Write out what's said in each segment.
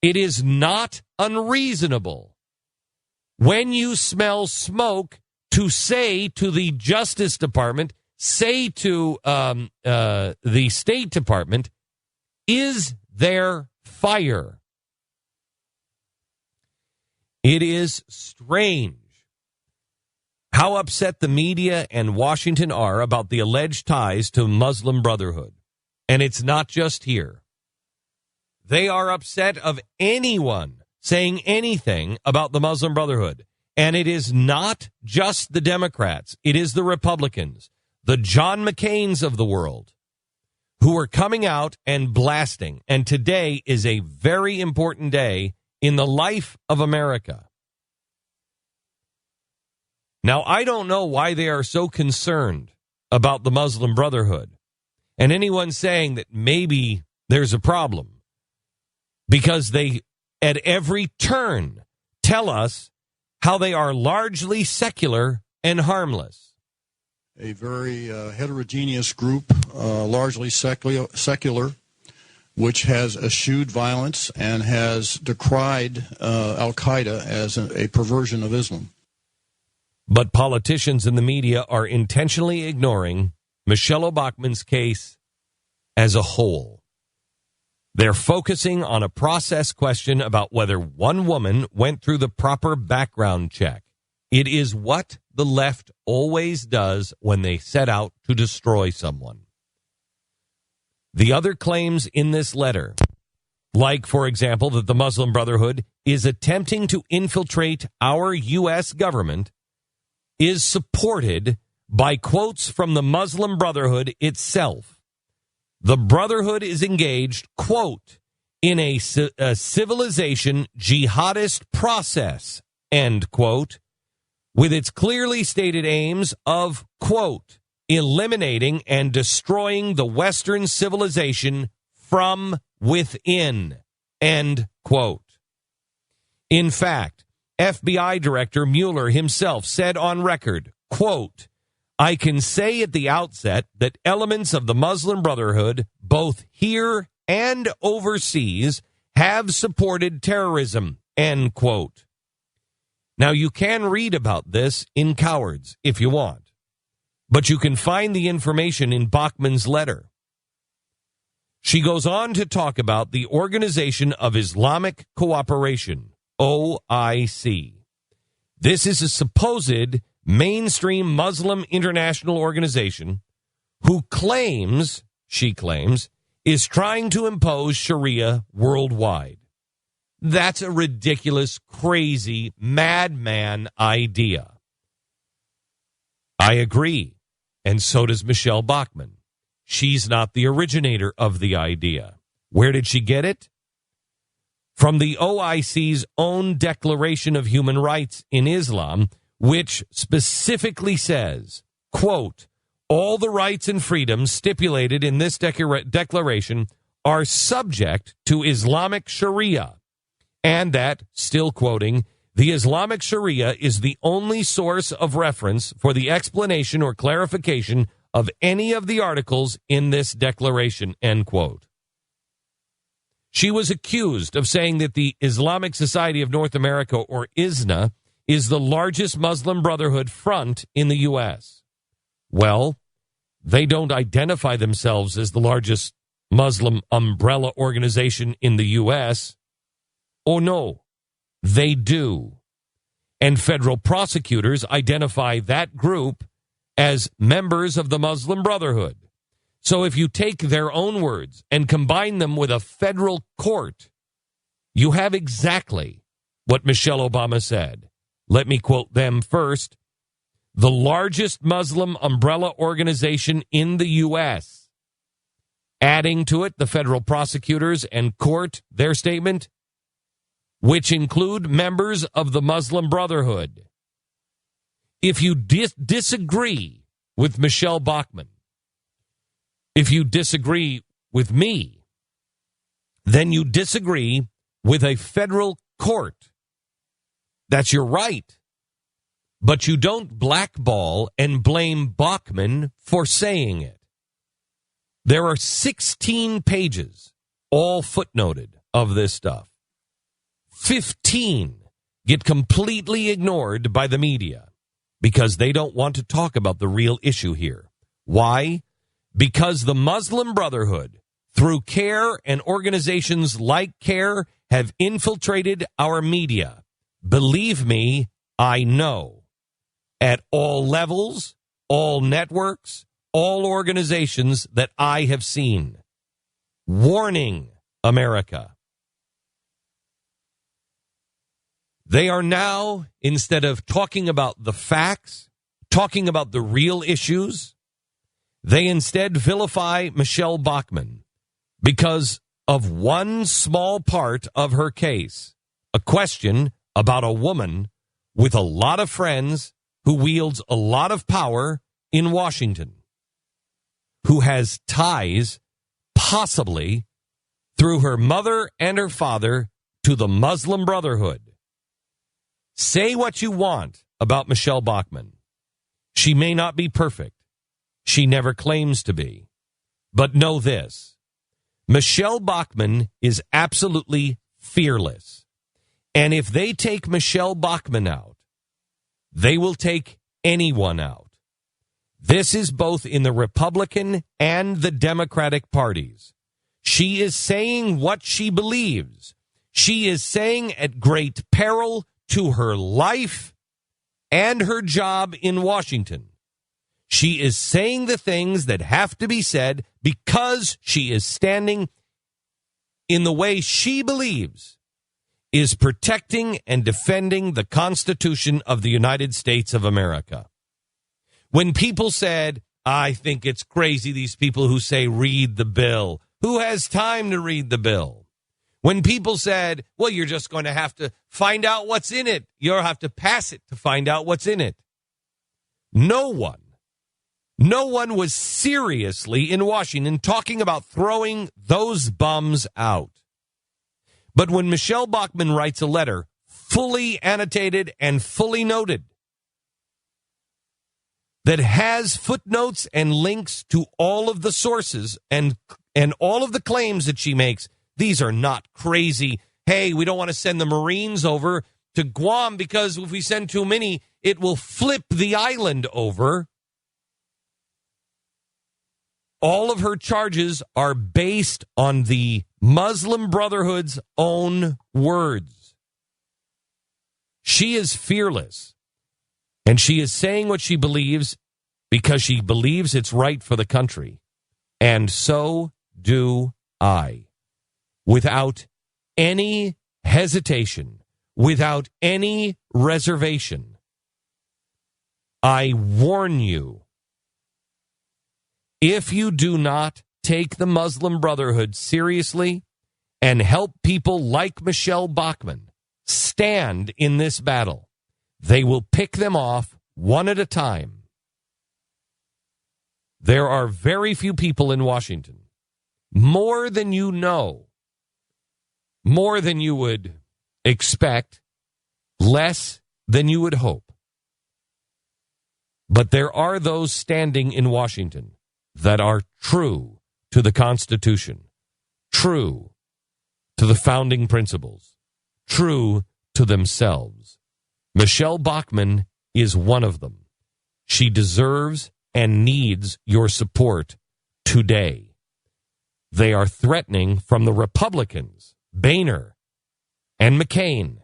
It is not unreasonable when you smell smoke to say to the Justice Department, say to the State Department, is there fire? It is strange how upset the media and Washington are about the alleged ties to Muslim Brotherhood. And it's not just here. They are upset of anyone saying anything about the Muslim Brotherhood. And it is not just the Democrats. It is the Republicans, the John McCains of the world, who are coming out and blasting. And today is a very important day in the life of America. Now, I don't know why they are so concerned about the Muslim Brotherhood and anyone saying that maybe there's a problem, because they, at every turn, tell us how they are largely secular and harmless. A very heterogeneous group, largely secular, which has eschewed violence and has decried al-Qaeda as a perversion of Islam. But politicians in the media are intentionally ignoring Michele Bachmann's case as a whole. They're focusing on a process question about whether one woman went through the proper background check. It is what the left always does when they set out to destroy someone. The other claims in this letter, like, for example, that the Muslim Brotherhood is attempting to infiltrate our U.S. government, is supported by quotes from the Muslim Brotherhood itself. The Brotherhood is engaged, quote, in a civilization jihadist process, end quote, with its clearly stated aims of, quote, eliminating and destroying the Western civilization from within, end quote. In fact, FBI Director Mueller himself said on record, quote, I can say at the outset that elements of the Muslim Brotherhood, both here and overseas, have supported terrorism, end quote. Now, you can read about this in Cowards if you want, but you can find the information in Bachmann's letter. She goes on to talk about the Organization of Islamic Cooperation, OIC. This is a supposed mainstream Muslim international organization who claims, she claims, is trying to impose Sharia worldwide. That's a ridiculous, crazy, madman idea. I agree, and so does Michele Bachmann. She's not the originator of the idea. Where did she get it? From the OIC's own Declaration of Human Rights in Islam, which specifically says, quote, all the rights and freedoms stipulated in this declaration are subject to Islamic Sharia, and that, still quoting, the Islamic Sharia is the only source of reference for the explanation or clarification of any of the articles in this declaration, end quote. She was accused of saying that the Islamic Society of North America, or ISNA, is the largest Muslim Brotherhood front in the U.S. Well, they don't identify themselves as the largest Muslim umbrella organization in the U.S. Oh, no, they do. And federal prosecutors identify that group as members of the Muslim Brotherhood. So if you take their own words and combine them with a federal court, you have exactly what Michelle Obama said. Let me quote them first. The largest Muslim umbrella organization in the U.S. Adding to it, the federal prosecutors and court, their statement, which include members of the Muslim Brotherhood. If you disagree with Michele Bachmann, if you disagree with me, then you disagree with a federal court. That's your right. But you don't blackball and blame Bachmann for saying it. There are 16 pages, all footnoted, of this stuff. 15 get completely ignored by the media because they don't want to talk about the real issue here. Why? Because the Muslim Brotherhood, through CARE and organizations like CARE, have infiltrated our media. Believe me, I know. At all levels, all networks, all organizations that I have seen. Warning, America. They are now, instead of talking about the facts, talking about the real issues, they instead vilify Michele Bachmann because of one small part of her case, a question about a woman with a lot of friends who wields a lot of power in Washington, who has ties, possibly, through her mother and her father to the Muslim Brotherhood. Say what you want about Michele Bachmann. She may not be perfect. She never claims to be. But know this. Michele Bachmann is absolutely fearless. And if they take Michele Bachmann out, they will take anyone out. This is both in the Republican and the Democratic parties. She is saying what she believes. She is saying at great peril to her life and her job in Washington. She is saying the things that have to be said because she is standing in the way she believes is protecting and defending the Constitution of the United States of America. When people said, I think it's crazy, these people who say read the bill. Who has time to read the bill? When people said, well, you're just going to have to find out what's in it. You'll have to pass it to find out what's in it. No one was seriously in Washington talking about throwing those bums out. But when Michele Bachmann writes a letter, fully annotated and fully noted, that has footnotes and links to all of the sources and all of the claims that she makes, these are not crazy. Hey, we don't want to send the Marines over to Guam because if we send too many, it will flip the island over. All of her charges are based on the Muslim Brotherhood's own words. She is fearless, and she is saying what she believes because she believes it's right for the country. And so do I. Without any hesitation, without any reservation, I warn you, if you do not take the Muslim Brotherhood seriously and help people like Michele Bachmann stand in this battle, they will pick them off one at a time. There are very few people in Washington, more than you know, more than you would expect, less than you would hope. But there are those standing in Washington that are true to the Constitution, true to the founding principles, true to themselves. Michele Bachmann is one of them. She deserves and needs your support today. They are threatening from the Republicans, Boehner and McCain,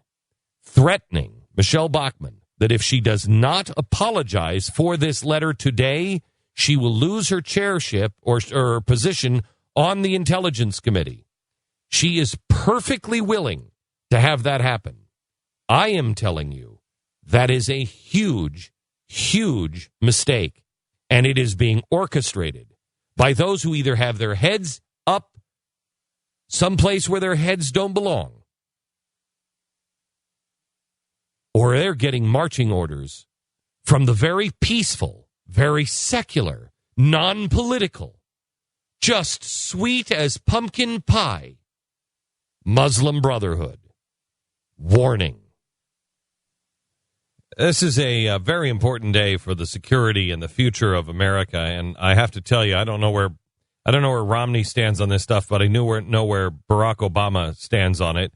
threatening Michele Bachmann that if she does not apologize for this letter today, she will lose her chairship or position on the Intelligence Committee. She is perfectly willing to have that happen. I am telling you, that is a huge, huge mistake, and it is being orchestrated by those who either have their heads up someplace where their heads don't belong, or they're getting marching orders from the very peaceful, very secular, non-political, just sweet as pumpkin pie Muslim Brotherhood. Warning. This is a very important day for the security and the future of America, and I have to tell you, I don't know where Romney stands on this stuff, but I know where Barack Obama stands on it.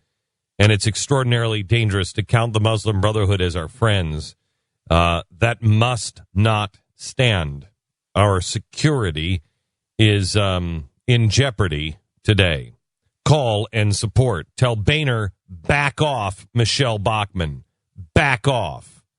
and it's extraordinarily dangerous to count the Muslim Brotherhood as our friends. That must not stand. Our security is in jeopardy today. Call and support. Tell Boehner, back off, Michele Bachmann. Back off.